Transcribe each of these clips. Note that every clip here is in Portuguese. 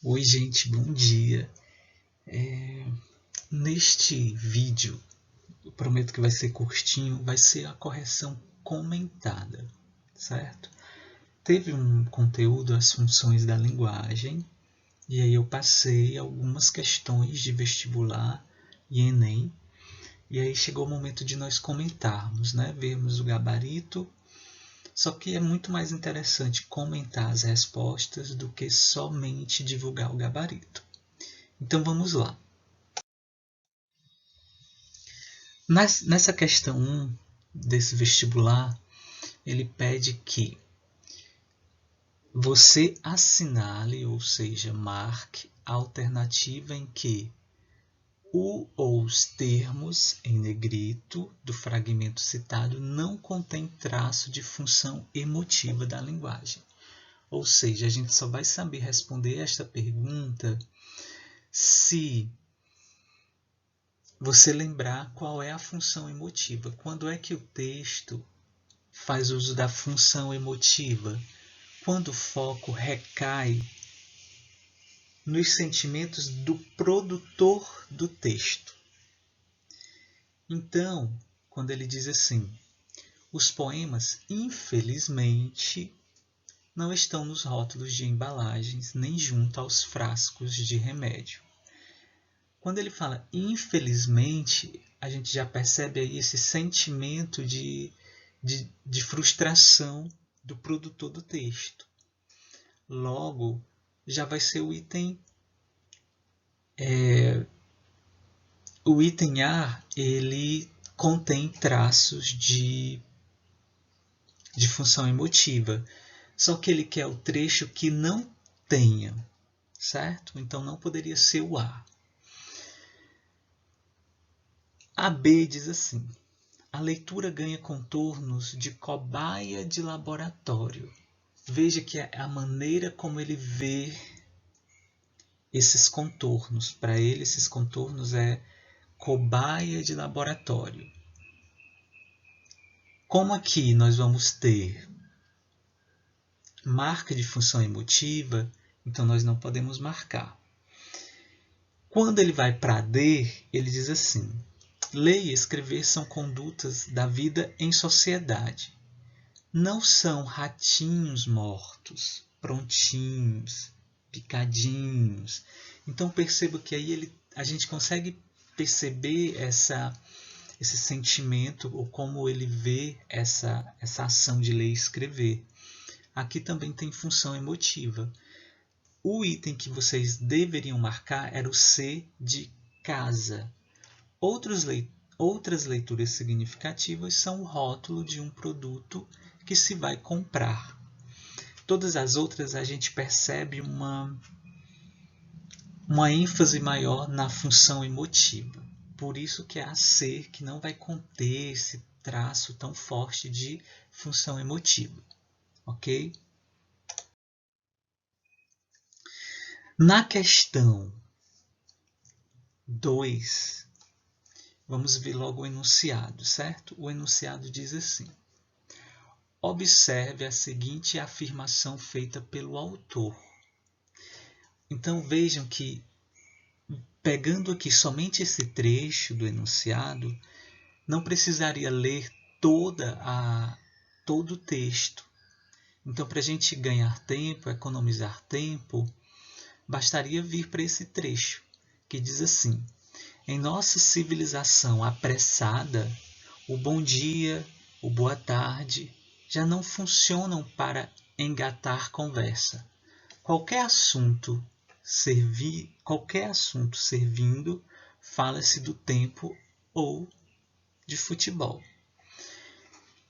Oi, gente, bom dia. Neste vídeo, eu prometo que vai ser curtinho, vai ser a correção comentada, certo? Teve um conteúdo, as funções da linguagem, e aí eu passei algumas questões de vestibular e Enem, e aí chegou o momento de nós comentarmos, né? Vermos o gabarito, só que é muito mais interessante comentar as respostas do que somente divulgar o gabarito. Então vamos lá. Nessa questão 1 desse vestibular, ele pede que você assinale, ou seja, marque a alternativa em que o ou os termos em negrito do fragmento citado não contém traço de função emotiva da linguagem. Ou seja, a gente só vai saber responder esta pergunta se você lembrar qual é a função emotiva. Quando é que o texto faz uso da função emotiva? Quando o foco recai nos sentimentos do produtor do texto. Então, quando ele diz assim, os poemas, infelizmente, não estão nos rótulos de embalagens nem junto aos frascos de remédio. Quando ele fala infelizmente, a gente já percebe aí esse sentimento de frustração do produtor do texto. Logo, já vai ser o item A, ele contém traços de função emotiva, só que ele quer o trecho que não tenha, certo? Então não poderia ser o A. A B diz assim, a leitura ganha contornos de cobaia de laboratório. Veja que é a maneira como ele vê esses contornos. Para ele, esses contornos é cobaia de laboratório. Como aqui nós vamos ter marca de função emotiva, então nós não podemos marcar. Quando ele vai para D, ele diz assim, ler e escrever são condutas da vida em sociedade. Não são ratinhos mortos, prontinhos, picadinhos. Então perceba que aí a gente consegue perceber esse sentimento ou como ele vê essa ação de ler e escrever. Aqui também tem função emotiva. O item que vocês deveriam marcar era o C de casa. Outras leituras significativas são o rótulo de um produto que se vai comprar. Todas as outras a gente percebe uma ênfase maior na função emotiva. Por isso que é a C que não vai conter esse traço tão forte de função emotiva. Ok? Na questão 2, vamos ver logo o enunciado, certo? O enunciado diz assim, observe a seguinte afirmação feita pelo autor. Então vejam que, pegando aqui somente esse trecho do enunciado, não precisaria ler todo o texto. Então, para a gente ganhar tempo, economizar tempo, bastaria vir para esse trecho, que diz assim, em nossa civilização apressada, o bom dia, o boa tarde, já não funcionam para engatar conversa. Qualquer assunto servindo, fala-se do tempo ou de futebol.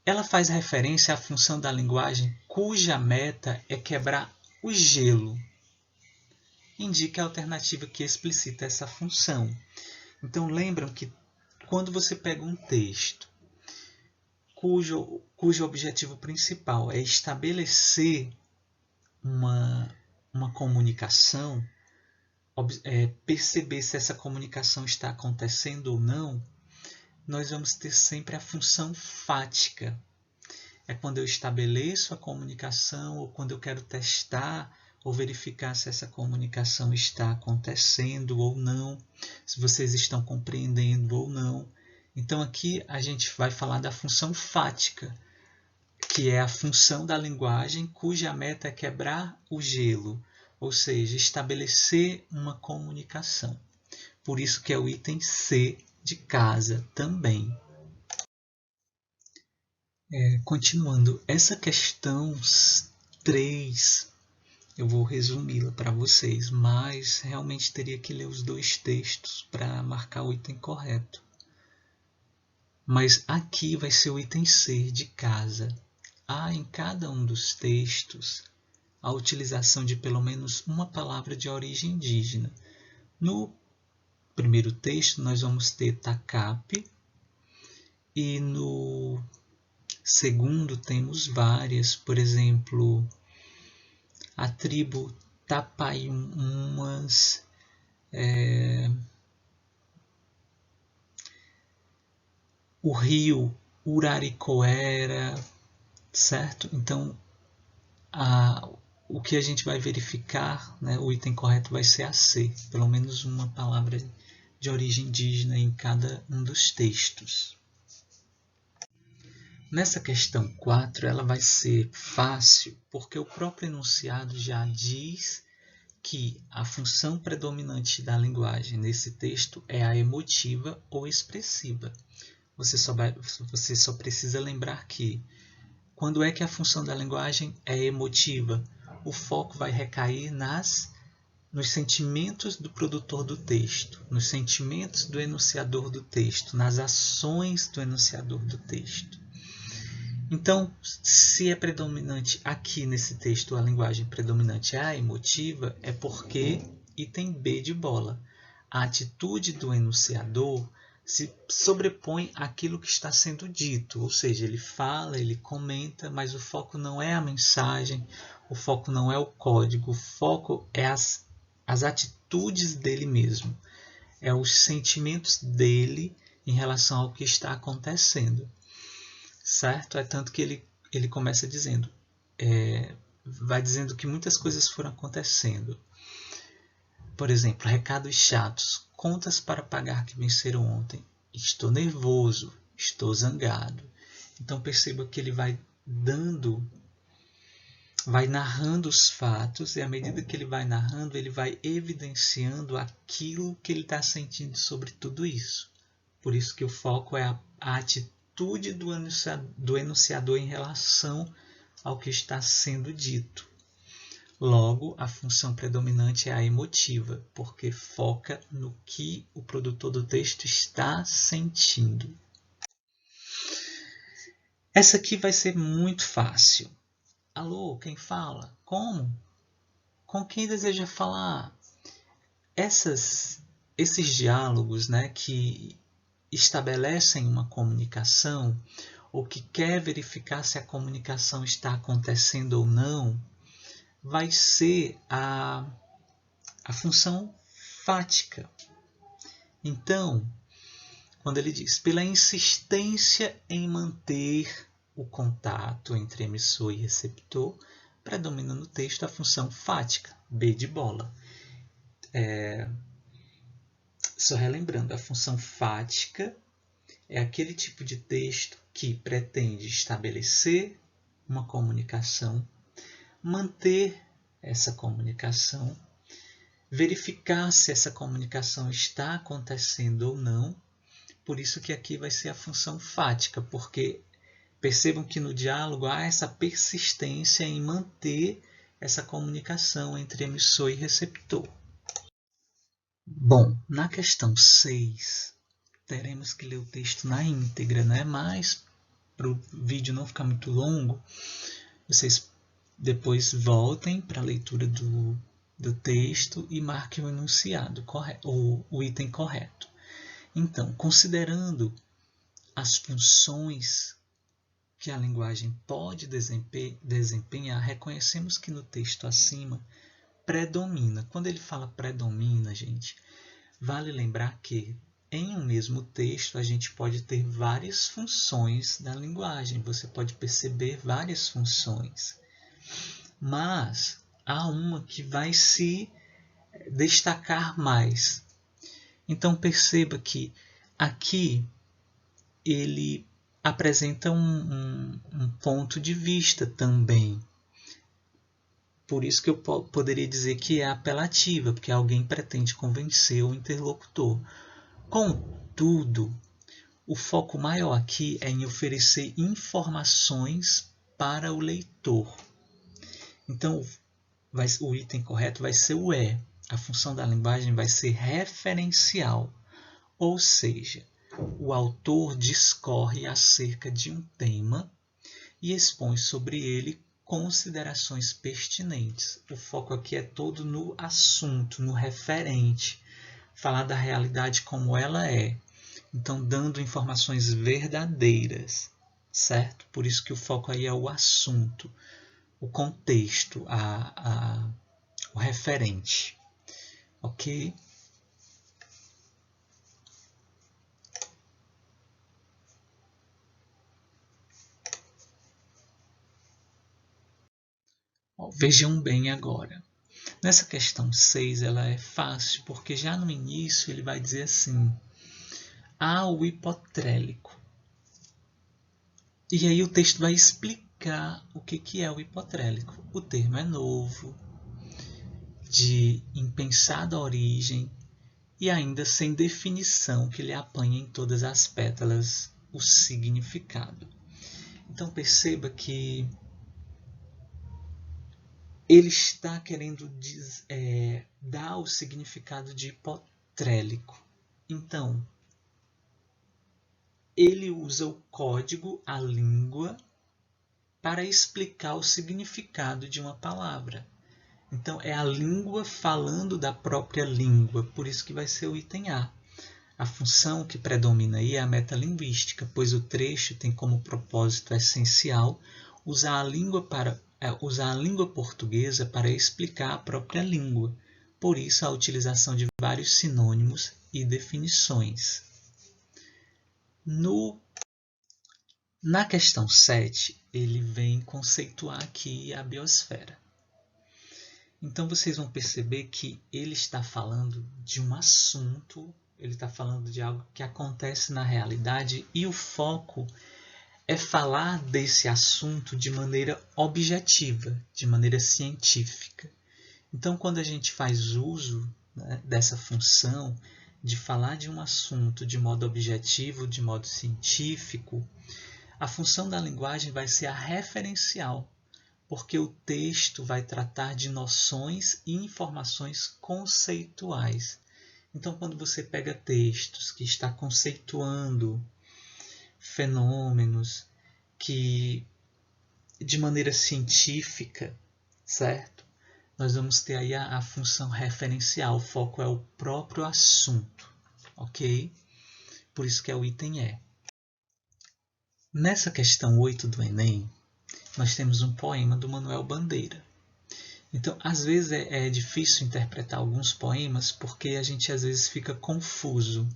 Ela faz referência à função da linguagem cuja meta é quebrar o gelo. Indica a alternativa que explicita essa função. Então lembram que quando você pega um texto cujo objetivo principal é estabelecer uma comunicação, perceber se essa comunicação está acontecendo ou não, nós vamos ter sempre a função fática. É quando eu estabeleço a comunicação ou quando eu quero testar ou verificar se essa comunicação está acontecendo ou não, se vocês estão compreendendo ou não. Então aqui a gente vai falar da função fática, que é a função da linguagem cuja meta é quebrar o gelo, ou seja, estabelecer uma comunicação. Por isso que é o item C de casa também. Continuando, essa questão 3, eu vou resumi-la para vocês, mas realmente teria que ler os dois textos para marcar o item correto. Mas aqui vai ser o item C de casa. Há em cada um dos textos a utilização de pelo menos uma palavra de origem indígena. No primeiro texto nós vamos ter tacape e no segundo temos várias, por exemplo, a tribo Tapaiumas, o rio Uraricoera, certo? Então, o que a gente vai verificar, né, o item correto vai ser a C, pelo menos uma palavra de origem indígena em cada um dos textos. Nessa questão 4, ela vai ser fácil, porque o próprio enunciado já diz que a função predominante da linguagem nesse texto é a emotiva ou expressiva. Você só precisa lembrar que, quando é que a função da linguagem é emotiva? O foco vai recair nos sentimentos do produtor do texto, nos sentimentos do enunciador do texto, nas ações do enunciador do texto. Então, se é predominante aqui nesse texto, a linguagem predominante é a emotiva, é porque item B de bola. A atitude do enunciador se sobrepõe àquilo que está sendo dito, ou seja, ele fala, ele comenta, mas o foco não é a mensagem, o foco não é o código, o foco é as atitudes dele mesmo, é os sentimentos dele em relação ao que está acontecendo, certo? É tanto que ele começa dizendo, vai dizendo que muitas coisas foram acontecendo. Por exemplo, recados chatos, contas para pagar que venceram ontem, estou nervoso, estou zangado. Então perceba que ele vai narrando os fatos, e à medida que ele vai narrando, ele vai evidenciando aquilo que ele está sentindo sobre tudo isso. Por isso que o foco é a atitude do enunciador em relação ao que está sendo dito. Logo, a função predominante é a emotiva, porque foca no que o produtor do texto está sentindo. Essa aqui vai ser muito fácil. Alô, quem fala? Como? Com quem deseja falar? Esses diálogos, né, que estabelecem uma comunicação, ou que quer verificar se a comunicação está acontecendo ou não, vai ser a função fática. Então, quando ele diz, pela insistência em manter o contato entre emissor e receptor, predomina no texto a função fática, B de bola. Só relembrando, a função fática é aquele tipo de texto que pretende estabelecer uma comunicação, manter essa comunicação, verificar se essa comunicação está acontecendo ou não. Por isso que aqui vai ser a função fática, porque percebam que no diálogo há essa persistência em manter essa comunicação entre emissor e receptor. Bom, na questão 6, teremos que ler o texto na íntegra, né? Mas, para o vídeo não ficar muito longo, vocês depois voltem para a leitura do texto e marquem o enunciado correto, o item correto. Então, considerando as funções que a linguagem pode desempenhar, reconhecemos que no texto acima predomina. Quando ele fala predomina, gente, vale lembrar que em um mesmo texto a gente pode ter várias funções da linguagem. Você pode perceber várias funções. Mas há uma que vai se destacar mais. Então perceba que aqui ele apresenta um ponto de vista também. Por isso que eu poderia dizer que é apelativa, porque alguém pretende convencer o interlocutor. Contudo, o foco maior aqui é em oferecer informações para o leitor. Então, o item correto vai ser o é. A função da linguagem vai ser referencial, ou seja, o autor discorre acerca de um tema e expõe sobre ele considerações pertinentes. O foco aqui é todo no assunto, no referente, falar da realidade como ela é. Então, dando informações verdadeiras, certo? Por isso que o foco aí é o assunto, o contexto, o referente, ok? Vejam bem agora. Nessa questão 6, ela é fácil, porque já no início ele vai dizer assim: há o hipotrélico. E aí o texto vai explicar o que é o hipotrélico. O termo é novo, de impensada origem e ainda sem definição que lhe apanhe em todas as pétalas o significado. Então perceba que ele está querendo dar o significado de hipotrélico. Então, ele usa o código, a língua, para explicar o significado de uma palavra. Então, é a língua falando da própria língua, por isso que vai ser o item A. A função que predomina aí é a metalinguística, pois o trecho tem como propósito essencial usar a língua portuguesa para explicar a própria língua. Por isso, a utilização de vários sinônimos e definições. Na questão 7, ele vem conceituar aqui a biosfera. Então, vocês vão perceber que ele está falando de um assunto, ele está falando de algo que acontece na realidade e o foco é falar desse assunto de maneira objetiva, de maneira científica. Então, quando a gente faz uso, né, dessa função de falar de um assunto de modo objetivo, de modo científico, a função da linguagem vai ser a referencial, porque o texto vai tratar de noções e informações conceituais. Então, quando você pega textos que está conceituando fenômenos que de maneira científica, certo? Nós vamos ter aí a função referencial, o foco é o próprio assunto, ok? Por isso que é o item E. Nessa questão 8 do Enem, nós temos um poema do Manuel Bandeira. Então, às vezes é difícil interpretar alguns poemas porque a gente às vezes fica confuso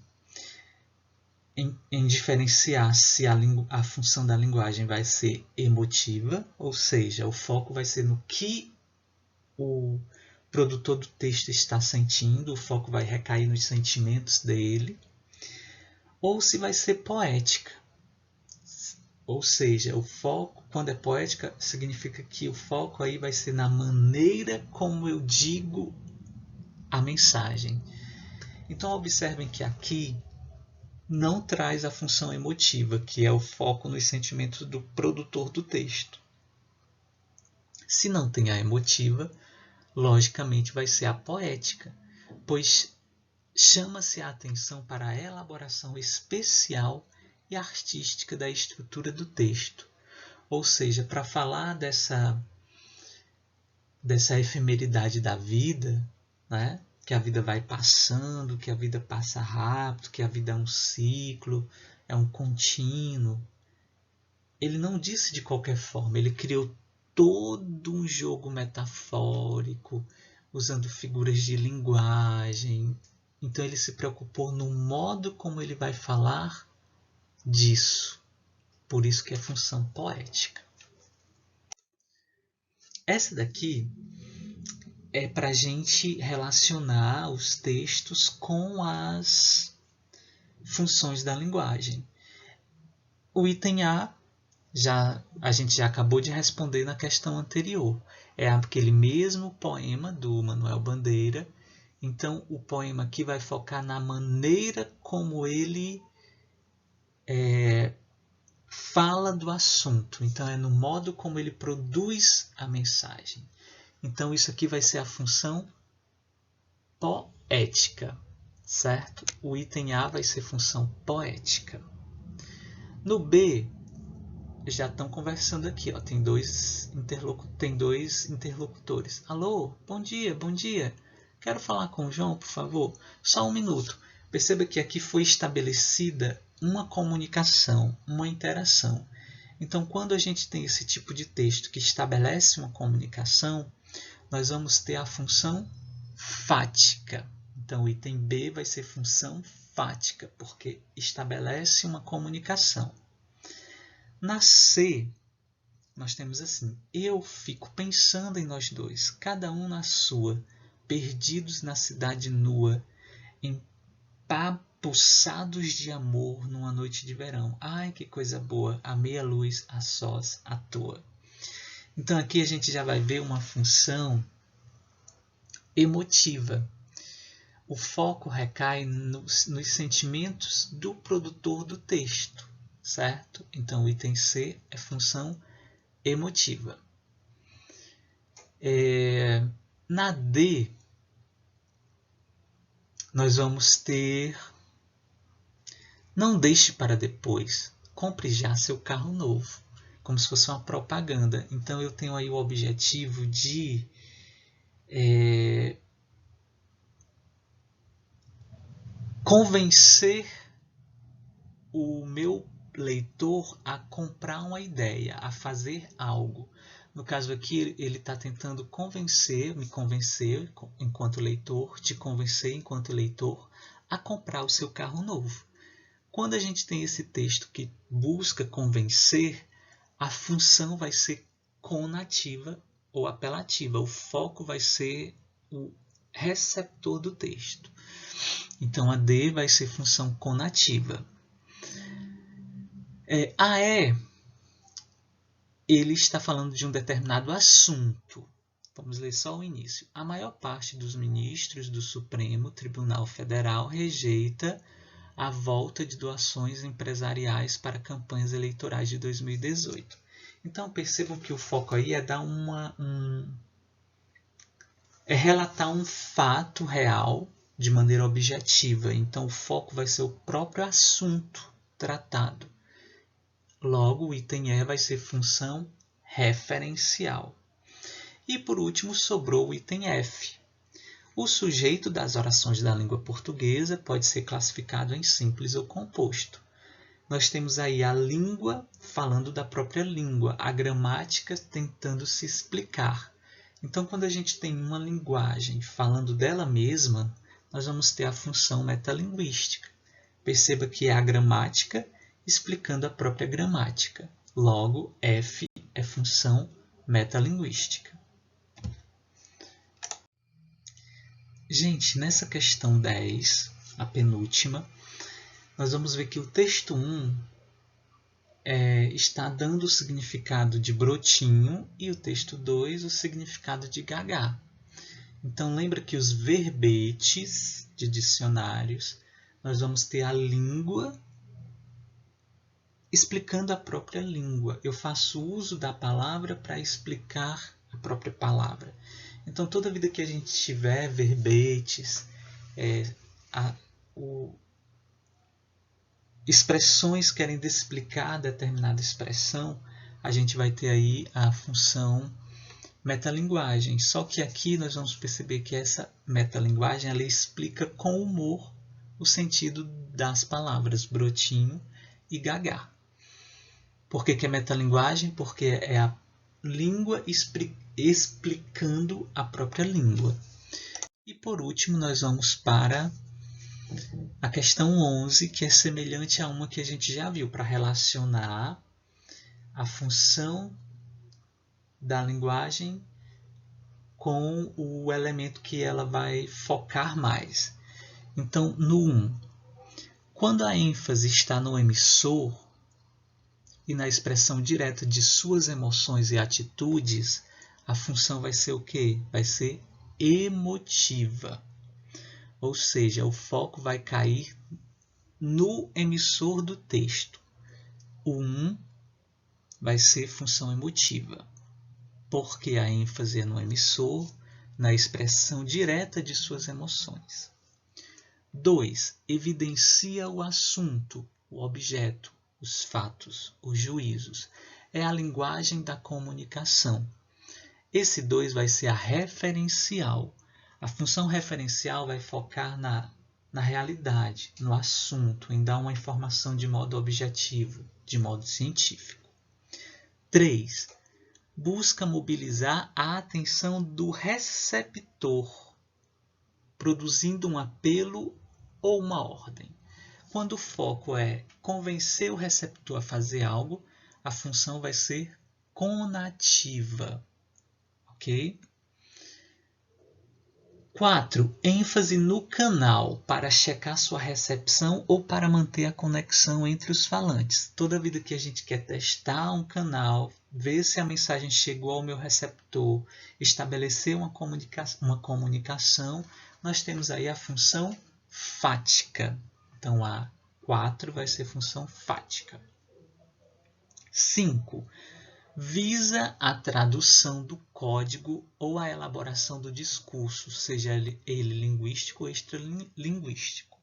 em diferenciar se a função da linguagem vai ser emotiva, ou seja, o foco vai ser no que o produtor do texto está sentindo, o foco vai recair nos sentimentos dele, ou se vai ser poética. Ou seja, o foco, quando é poética, significa que o foco aí vai ser na maneira como eu digo a mensagem. Então, observem que aqui não traz a função emotiva, que é o foco nos sentimentos do produtor do texto. Se não tem a emotiva, logicamente vai ser a poética, pois chama-se a atenção para a elaboração especial e artística da estrutura do texto. Ou seja, para falar dessa efemeridade da vida, né? Que a vida vai passando, que a vida passa rápido, que a vida é um ciclo, é um contínuo. Ele não disse de qualquer forma, ele criou todo um jogo metafórico, usando figuras de linguagem. Então ele se preocupou no modo como ele vai falar disso. Por isso que é função poética. Essa daqui é para a gente relacionar os textos com as funções da linguagem. O item A, a gente já acabou de responder na questão anterior. É aquele mesmo poema do Manuel Bandeira. Então, o poema aqui vai focar na maneira como ele fala do assunto. Então, é no modo como ele produz a mensagem. Então, isso aqui vai ser a função poética, certo? O item A vai ser função poética. No B, já estão conversando aqui, ó. Tem dois interlocutores. Alô, bom dia, bom dia. Quero falar com o João, por favor. Só um minuto. Perceba que aqui foi estabelecida uma comunicação, uma interação. Então, quando a gente tem esse tipo de texto que estabelece uma comunicação, nós vamos ter a função fática. Então, o item B vai ser função fática, porque estabelece uma comunicação. Na C, nós temos assim: eu fico pensando em nós dois, cada um na sua, perdidos na cidade nua, empapuçados de amor numa noite de verão. Ai, que coisa boa, à meia luz, a sós, à toa. Então aqui a gente já vai ver uma função emotiva. O foco recai nos sentimentos do produtor do texto, certo? Então o item C é função emotiva. Na D, nós vamos ter: não deixe para depois, compre já seu carro novo, como se fosse uma propaganda. Então eu tenho aí o objetivo de convencer o meu leitor a comprar uma ideia, a fazer algo. No caso aqui, ele está tentando me convencer enquanto leitor, te convencer enquanto leitor, a comprar o seu carro novo. Quando a gente tem esse texto que busca convencer, a função vai ser conativa ou apelativa. O foco vai ser o receptor do texto. Então, a D vai ser função conativa. A E, ele está falando de um determinado assunto. Vamos ler só o início. A maior parte dos ministros do Supremo Tribunal Federal rejeita a volta de doações empresariais para campanhas eleitorais de 2018. Então, percebam que o foco aí é dar é relatar um fato real de maneira objetiva. Então, o foco vai ser o próprio assunto tratado. Logo, o item E vai ser função referencial. E, por último, sobrou o item F. O sujeito das orações da língua portuguesa pode ser classificado em simples ou composto. Nós temos aí a língua falando da própria língua, a gramática tentando se explicar. Então, quando a gente tem uma linguagem falando dela mesma, nós vamos ter a função metalinguística. Perceba que é a gramática explicando a própria gramática. Logo, F é função metalinguística. Gente, nessa questão 10, a penúltima, nós vamos ver que o texto 1 está dando o significado de brotinho e o texto 2 o significado de gagá. Então, lembra que os verbetes de dicionários, nós vamos ter a língua explicando a própria língua. Eu faço uso da palavra para explicar a própria palavra. Então, toda vida que a gente tiver verbetes, expressões querem explicar determinada expressão, a gente vai ter aí a função metalinguagem. Só que aqui nós vamos perceber que essa metalinguagem ela explica com humor o sentido das palavras brotinho e gagá. Por que é metalinguagem? Porque é a língua explicando a própria língua. E por último, nós vamos para a questão 11, que é semelhante a uma que a gente já viu, para relacionar a função da linguagem com o elemento que ela vai focar mais. Então, no 1, quando a ênfase está no emissor e na expressão direta de suas emoções e atitudes, a função vai ser o quê? Vai ser emotiva. Ou seja, o foco vai cair no emissor do texto. O 1 vai ser função emotiva, porque a ênfase é no emissor, na expressão direta de suas emoções. 2. Evidencia o assunto, o objeto, os fatos, os juízos. É a linguagem da comunicação. Esse 2 vai ser a referencial. A função referencial vai focar na realidade, no assunto, em dar uma informação de modo objetivo, de modo científico. 3. Busca mobilizar a atenção do receptor, produzindo um apelo ou uma ordem. Quando o foco é convencer o receptor a fazer algo, a função vai ser conativa. Ok? 4. ênfase no canal para checar sua recepção ou para manter a conexão entre os falantes. Toda vida que a gente quer testar um canal, ver se a mensagem chegou ao meu receptor, estabelecer uma comunicação, nós temos aí a função fática. Então, a 4 vai ser função fática. 5. Visa a tradução do código ou a elaboração do discurso, seja ele linguístico ou extralinguístico.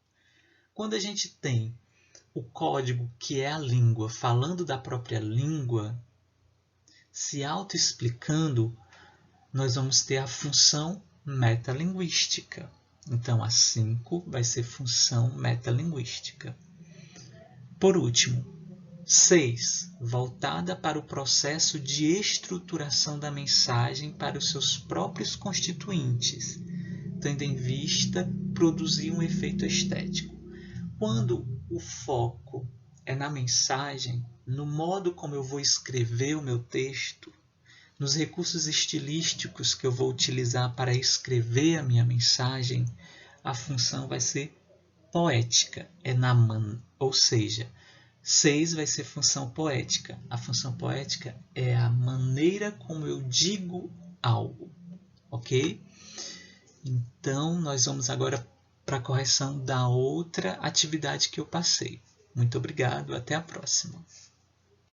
Quando a gente tem o código, que é a língua, falando da própria língua, se autoexplicando, nós vamos ter a função metalinguística. Então, a 5 vai ser função metalinguística. Por último, 6. Voltada para o processo de estruturação da mensagem para os seus próprios constituintes, tendo em vista produzir um efeito estético. Quando o foco é na mensagem, no modo como eu vou escrever o meu texto, nos recursos estilísticos que eu vou utilizar para escrever a minha mensagem, a função vai ser poética, ou seja, 6 vai ser função poética. A função poética é a maneira como eu digo algo, ok? Então, nós vamos agora para a correção da outra atividade que eu passei. Muito obrigado, até a próxima.